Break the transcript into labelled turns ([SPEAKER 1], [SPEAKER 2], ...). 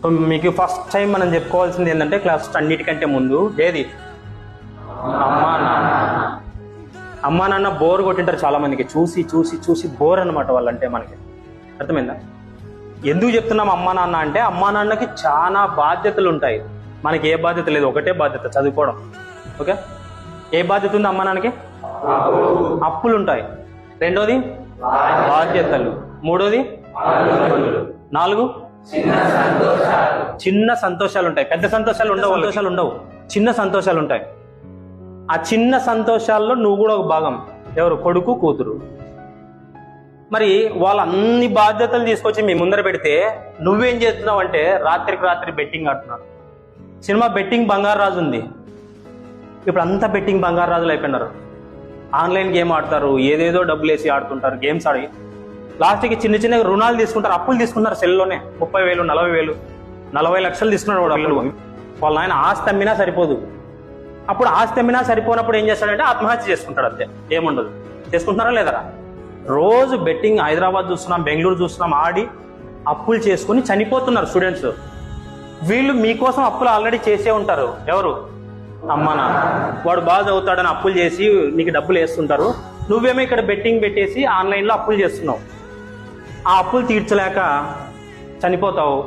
[SPEAKER 1] So మీకు first time మనం చెప్పుకోవాల్సింది ఏంటంటే క్లాస్ అన్నిటికంటే ముందు ఏది అమ్మా నాన్న. అమ్మా నాన్న బోర్ కొట్టింటారు చాలా మందికి, చూసి చూసి చూసి బోర్ అనమాట వాళ్ళంటే. మనకి అర్థమైందా? ఎందుకు చెప్తున్నాం అమ్మా నాన్న అంటే, అమ్మా నాన్నకి చాలా బాధ్యతలు ఉంటాయి, మనకి ఏ బాధ్యత లేదు, ఒకటే బాధ్యత చదువుకోవడం. ఓకే, ఏ బాధ్యత ఉంది అమ్మా నాన్నకి? అప్పులు ఉంటాయి. రెండోది బాధ్యతలు. మూడోది నాలుగు చిన్న సంతోషాలు ఉంటాయి. పెద్ద సంతోషాలు ఉండవు, చిన్న సంతోషాలు ఉంటాయి. ఆ చిన్న సంతోషాల్లో నువ్వు కూడా ఒక భాగం. ఎవరు? కొడుకు కూతురు. మరి వాళ్ళ అన్ని బాధ్యతలు తీసుకొచ్చి మీ ముందర పెడితే నువ్వేం చేస్తున్నావు అంటే రాత్రికి రాత్రి బెట్టింగ్ ఆడుతున్నావు. సినిమా బెట్టింగ్ బంగారు రాజు ఉంది, ఇప్పుడు అంతా బెట్టింగ్ బంగారు రాజులు అయిపోయినారు. ఆన్లైన్ గేమ్ ఆడతారు, ఏదేదో డబ్బులు వేసి ఆడుతుంటారు, గేమ్స్ ఆడి లాస్ట్కి చిన్న చిన్న రుణాలు తీసుకుంటారు, అప్పులు తీసుకుంటారు సెల్లోనే. 30,000, 40,000, 40 లక్షలు తీసుకున్నారు వాడు అప్పులు. వాళ్ళ ఆయన ఆస్తి అమ్మినా సరిపోదు. అప్పుడు ఆస్తి అమ్మినా సరిపోనప్పుడు ఏం చేస్తాడంటే ఆత్మహత్య చేసుకుంటాడు. అంతే, ఏముండదు. చేసుకుంటున్నారా లేదరా? రోజు బెట్టింగ్ హైదరాబాద్ చూస్తున్నాం, బెంగళూరు చూస్తున్నాం, ఆడి అప్పులు చేసుకుని చనిపోతున్నారు స్టూడెంట్స్. వీళ్ళు మీకోసం అప్పులు ఆల్రెడీ చేసే ఉంటారు. ఎవరు? అమ్మా నాన్న. వాడు బాగా చదువుతాడని అప్పులు చేసి నీకు డబ్బులు వేస్తుంటారు. నువ్వేమో ఇక్కడ బెట్టింగ్ పెట్టేసి ఆన్లైన్లో అప్పులు చేస్తున్నావు. ఆ అప్పులు తీర్చలేక చనిపోతావు.